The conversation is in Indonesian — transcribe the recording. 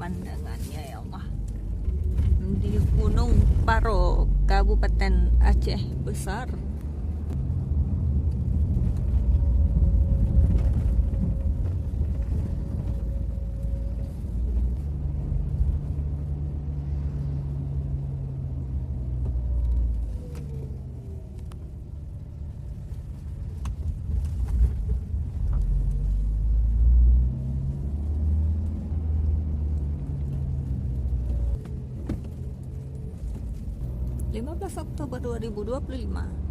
pemandangannya ya Allah. Di Gunung Paro, Kabupaten Aceh Besar. Oktober 2025